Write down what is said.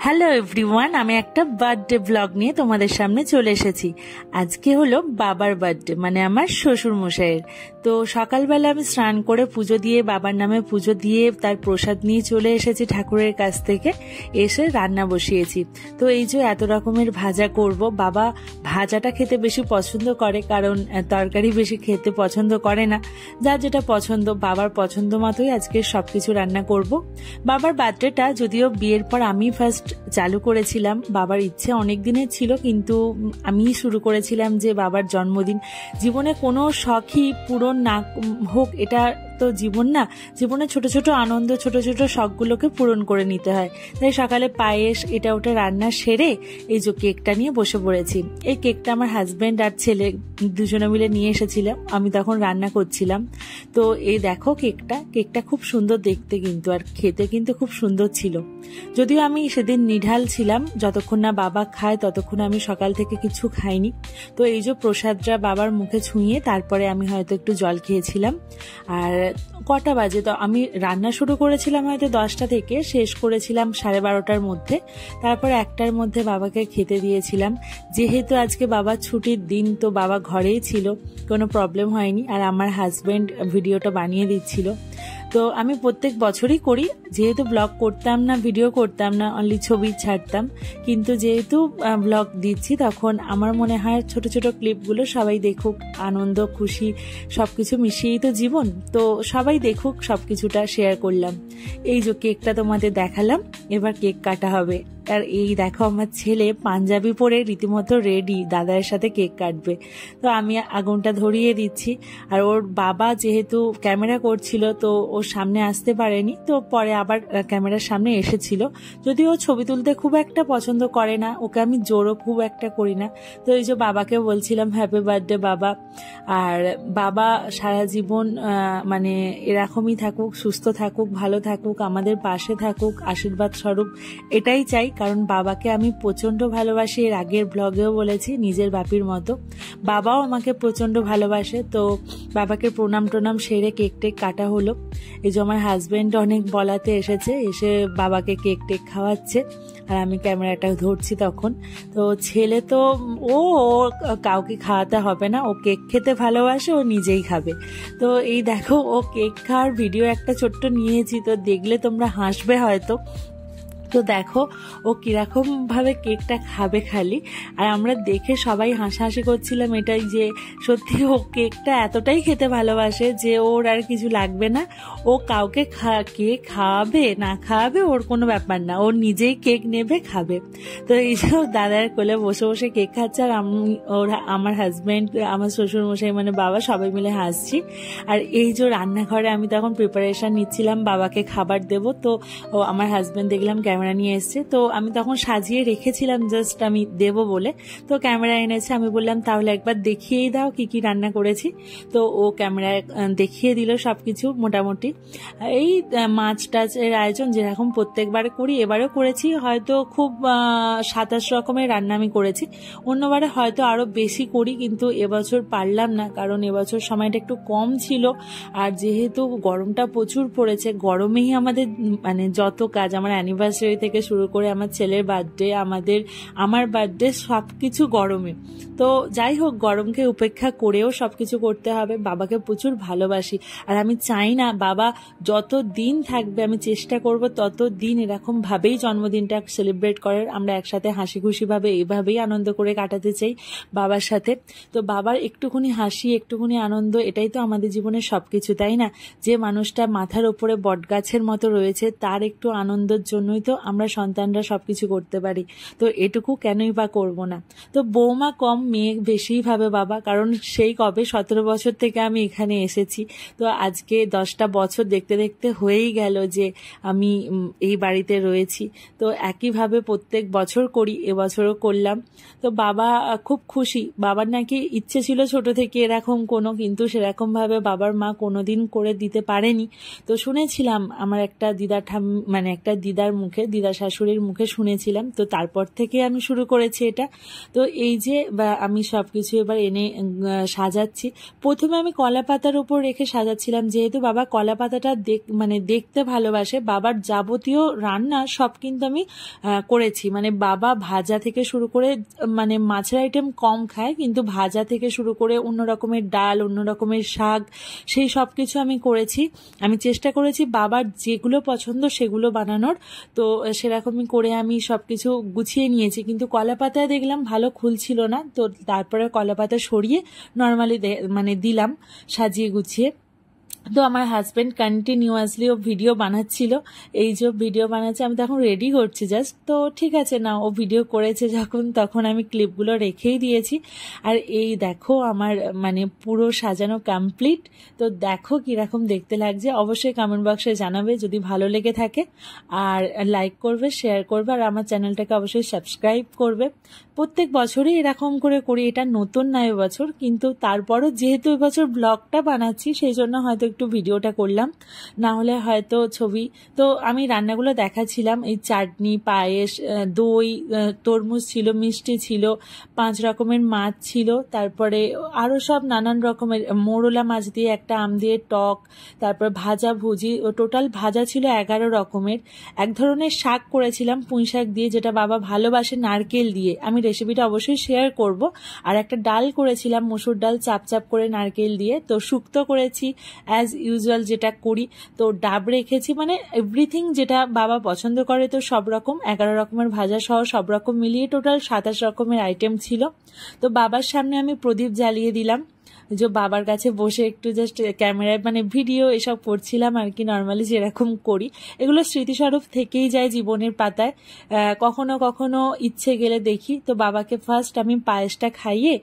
Hello everyone, আমি একটা birthday blog নিয়ে তোমাদের সামনে চলে এসেছি। আজকে হলো বাবার বার্থডে, মানে আমার শ্বশুর মশাইয়ের। তো সকালবেলা আমি স্নান করে পুজো দিয়ে, বাবার নামে পুজো দিয়ে, তার প্রসাদ নিয়ে চলে এসেছি ঠাকুরের কাছ থেকে। এসে রান্না বসিয়েছি। তো এই যে এত রকমের ভাজা করব, বাবা ভাজাটা খেতে বেশি পছন্দ করে, কারণ তরকারি বেশি খেতে পছন্দ করে না। যার যেটা পছন্দ, বাবার পছন্দ মতোই আজকে সবকিছু রান্না করব। বাবার বার্থডেটা যদিও বিয়ের পর আমি ফার্স্ট চালু করেছিলাম, বাবার ইচ্ছে অনেক দিনের ছিল, কিন্তু আমি শুরু করেছিলাম যে বাবার জন্মদিন, জীবনে কোনো শখই পূরণ না হোক, এটা তো জীবন না, জীবনে ছোট ছোট আনন্দ, ছোট ছোট শখগুলোকে পূরণ করে নিতে হয়। তাই সকালে পায়েস এটা ওটা রান্না সেরে এই যে কেকটা নিয়ে বসে পড়েছি। এই কেকটা আমার হাজবেন্ড আর ছেলে দুজনে মিলে নিয়ে এসেছিলাম, আমি তখন রান্না করছিলাম। তো এই দেখো কেকটা খুব সুন্দর দেখতে, কিন্তু আর খেতে কিন্তু খুব সুন্দর ছিল। যদিও আমি সেদিন নিঢাল ছিলাম, যতক্ষণ না বাবা খায় ততক্ষণ আমি সকাল থেকে কিছু খাইনি। তো এই যে প্রসাদটা বাবার মুখে ছুঁয়ে তারপরে আমি হয়তো একটু জল খেয়েছিলাম। আর কটা বাজে, তো আমি রান্না শুরু করেছিলাম হয়তো 10টা থেকে, শেষ করেছিলাম 12:30টার মধ্যে। তারপর 1টার মধ্যে বাবাকে খেতে দিয়েছিলাম। যেহেতু আজকে বাবার ছুটির দিন, তো বাবা ঘরেই ছিল, কোনো প্রবলেম হয়নি। আর আমার হাজবেন্ড ভিডিওটা বানিয়ে দিচ্ছিল। তো আমি প্রত্যেক বছরই করি, যেহেতু ব্লগ করতাম না, ভিডিও করতাম না, অনলি ছবি ছাড়তাম, কিন্তু যেহেতু ব্লগ দিচ্ছি তখন আমার মনে হয় ছোট ছোট ক্লিপগুলো সবাই দেখুক, আনন্দ খুশি সবকিছু মিশিয়েই তো জীবন, তো সবাই দেখুক, সবকিছুটা শেয়ার করলাম। এই যে কেকটা তোমাদের দেখালাম, এবার কেক কাটা হবে। আর এই দেখো আমার ছেলে পাঞ্জাবি পরে রীতিমতো রেডি, দাদার সাথে কেক কাটবে। তো আমি আগুনটা ধরিয়ে দিচ্ছি। আর ওর বাবা যেহেতু ক্যামেরা করছিল, তো ওর সামনে আসতে পারেনি, তো পরে আবার ক্যামেরার সামনে এসেছিল। যদিও ও ছবি তুলতে খুব একটা পছন্দ করে না, ওকে আমি জোরও খুব একটা করি না। তো এই যে বাবাকে বলছিলাম হ্যাপি বার্থডে বাবা। আর বাবা সারা জীবন মানে এরকমই থাকুক, সুস্থ থাকুক, ভালো থাকুক, আমাদের পাশে থাকুক, আশীর্বাদ স্বরূপ এটাই চাই। কারণ বাবাকে আমি প্রচন্ড ভালোবাসি, এর আগের ব্লগেও বলেছি, নিজের বাপির মতো। বাবাও আমাকে প্রচন্ড ভালোবাসে। তো বাবাকে প্রণাম টোনাম সেরে কেক টেক কাটা হলো। এই যে আমার হাজবেন্ড অনেক বলাতে এসেছে, এসে বাবাকে কেক টেক খাওয়াচ্ছে, আর আমি ক্যামেরাটা ধরছি তখন। তো ছেলে তো ও কাউকে খাওয়াতে হবে না, ও কেক খেতে ভালোবাসে, ও নিজেই খাবে। তো এই দেখো ও কেক খাওয়ার ভিডিও একটা ছোট্ট নিয়েছি, তো দেখলে তোমরা হাসবে হয়তো। তো দেখো ও কিরকম ভাবে কেকটা খাবে খালি, আর আমরা দেখে সবাই হাসাহাসি করছিলাম এটাই, যে সত্যি ও কেকটা এতটাই খেতে ভালোবাসে যে ওর আর কিছু লাগবে না, ও কাউকে কেক খাওয়াবে না খাওয়াবে ওর কোনো ব্যাপার না, ও নিজেই কেক নেবে খাবে। তো এই যে দাদার কোলে বসে বসে কেক খাচ্ছে, আর আমি আমার হাজবেন্ড, আমার শ্বশুর মশাই মানে বাবা, সবাই মিলে হাসছি। আর এই যে রান্নাঘরে আমি তখন প্রিপারেশন নিচ্ছিলাম বাবাকে খাবার দেব। তো আমার হাজবেন্ড দেখলাম ক্যামেরা নিয়ে এসছে, তো আমি তখন সাজিয়ে রেখেছিলাম জাস্ট আমি দেব বলে। তো ক্যামেরা এনেছে, আমি বললাম তাহলে একবার দেখিয়েই দাও কি কি রান্না করেছি। তো ও ক্যামেরায় দেখিয়ে দিল সবকিছু মোটামুটি। এই মাছ টাছের আয়োজন যেরকম প্রত্যেকবারে করি, এবারেও করেছি। হয়তো খুব 27 রকমের রান্না আমি করেছি, অন্যবারে হয়তো আরো বেশি করি, কিন্তু এবছর পারলাম না, কারণ এবছর সময়টা একটু কম ছিল। আর যেহেতু গরমটা প্রচুর পড়েছে, গরমেই আমাদের মানে যত কাজ, আমার অ্যানিভার্সারি থেকে শুরু করে আমার ছেলের বার্থডে, আমার বার্থডে, সবকিছু গরমে। তো যাই হোক, গরমকে উপেক্ষা করেও সবকিছু করতে হবে। বাবাকে প্রচুর ভালোবাসি, আর আমি চাই না বাবা যত দিন থাকবে, আমি চেষ্টা করব তত দিন এরকম ভাবেই জন্মদিনটা সেলিব্রেট করার, আমরা একসাথে হাসি খুশি ভাবে এইভাবেই আনন্দ করে কাটাতে চাই বাবার সাথে। তো বাবার একটুখানি হাসি, একটুখানি আনন্দ, এটাই তো আমাদের জীবনের সবকিছু, তাই না? যে মানুষটা মাথার ওপরে বটগাছের মতো রয়েছে, তার একটু আনন্দের জন্যই তো আমরা সন্তানরা সবকিছু করতে পারি। তো এটুকু কেনই বা করব না? তো বৌমা কম, মেয়ে বেশিই ভাবে বাবা, কারণ সেই কবে 17 বছর থেকে আমি এখানে এসেছি। তো আজকে 10টা বছর দেখতে দেখতে হয়েই গেল যে আমি এই বাড়িতে রয়েছি। তো একইভাবে প্রত্যেক বছর করি, এবছরও করলাম। তো বাবা খুব খুশি। বাবার নাকি ইচ্ছে ছিল ছোট থেকে এরকম কোনো, কিন্তু সেরকম ভাবে বাবার মা কোনোদিন করে দিতে পারেনি। তো শুনেছিলাম আমার একটা দিদার একটা দিদার মুখে দিদা শাশুড়ির মুখে শুনেছিলাম, তো তারপর থেকে আমি শুরু করেছি এটা। তো এই যে আমি সবকিছু এবার এনে সাজাচ্ছি। প্রথমে আমি কলা পাতার উপর রেখে সাজাচ্ছিলাম, যেহেতু বাবা কলা পাতাটা মানে দেখতে ভালোবাসে। বাবার যাবতীয় রান্না সব কিন্তু আমি করেছি, মানে বাবা ভাজা থেকে শুরু করে, মানে মাছের আইটেম কম খায়, কিন্তু ভাজা থেকে শুরু করে অন্য রকমের ডাল, অন্য রকমের শাক, সেই সব কিছু আমি করেছি। আমি চেষ্টা করেছি বাবার যেগুলো পছন্দ সেগুলো বানানোর। তো সেরকমই করে আমি সবকিছু গুছিয়ে নিয়েছি, কিন্তু কলা পাতায় দেখলাম ভালো খুলছিল না, তো তারপরে কলা পাতা সরিয়ে নর্মালি মানে দিলাম সাজিয়ে গুছিয়ে। তো আমার হাজব্যান্ড কন্টিনিউয়াসলি ও ভিডিও বানাচ্ছিল, এই যে ভিডিও বানাচ্ছে, আমি তখন রেডি করছি জাস্ট। তো ঠিক আছে না, ও ভিডিও করেছে যখন, তখন আমি ক্লিপগুলো রেখেই দিয়েছি। আর এই দেখো আমার মানে পুরো সাজানো কমপ্লিট। তো দেখো কিরকম দেখতে লাগছে, অবশ্যই কমেন্ট বক্সে জানাবে যদি ভালো লেগে থাকে, আর লাইক করবে, শেয়ার করবে, আর আমার চ্যানেলটাকে অবশ্যই সাবস্ক্রাইব করবে। প্রত্যেক বছরই এরকম করে করি, এটা নতুন না এবছর, কিন্তু তারপরও যেহেতু এবছর ব্লগটা বানাচ্ছি সেই জন্য হয়তো একটু ভিডিওটা করলাম, না হলে হয়তো ছবি। তো আমি রান্নাগুলো দেখাচ্ছিলাম, এই চাটনি, পায়েস, দই, তরমুজ ছিল, মিষ্টি ছিল, 5 রকমের মাছ ছিল, তারপরে আরও সব নানান রকমের, মোরলা মাছ দিয়ে একটা আম দিয়ে টক, তারপর ভাজা ভুজি, টোটাল ভাজা ছিল 11 রকমের। এক ধরনের শাক করেছিলাম পুঁই শাক দিয়ে, যেটা বাবা ভালোবাসে, নারকেল দিয়ে। আমি রেসিপিটা অবশ্যই শেয়ার করব। আর একটা ডাল করেছিলাম, মসুর ডাল চাপ চাপ করে নারকেল দিয়ে। তো শুক্তো করেছি অ্যাজ ইউজুয়াল যেটা করি। তো ডাব রেখেছি, মানে এভরিথিং যেটা বাবা পছন্দ করে। তো সব রকম 11 রকমের ভাজা সহ সব রকম মিলিয়ে টোটাল 27 রকমের আইটেম ছিল। তো বাবার সামনে আমি প্রদীপ জ্বালিয়ে দিলাম, যে বাবার কাছে বসে একটু জাস্ট ক্যামেরায় মানে ভিডিও এসব করছিলাম আর কি, নর্মালি যেরকম করি। এগুলো স্মৃতিস্বরূপ থেকেই যায় জীবনের পাতায়, কখনো কখনো ইচ্ছে গেলে দেখি। তো বাবাকে ফার্স্ট আমি পায়েসটা খাইয়ে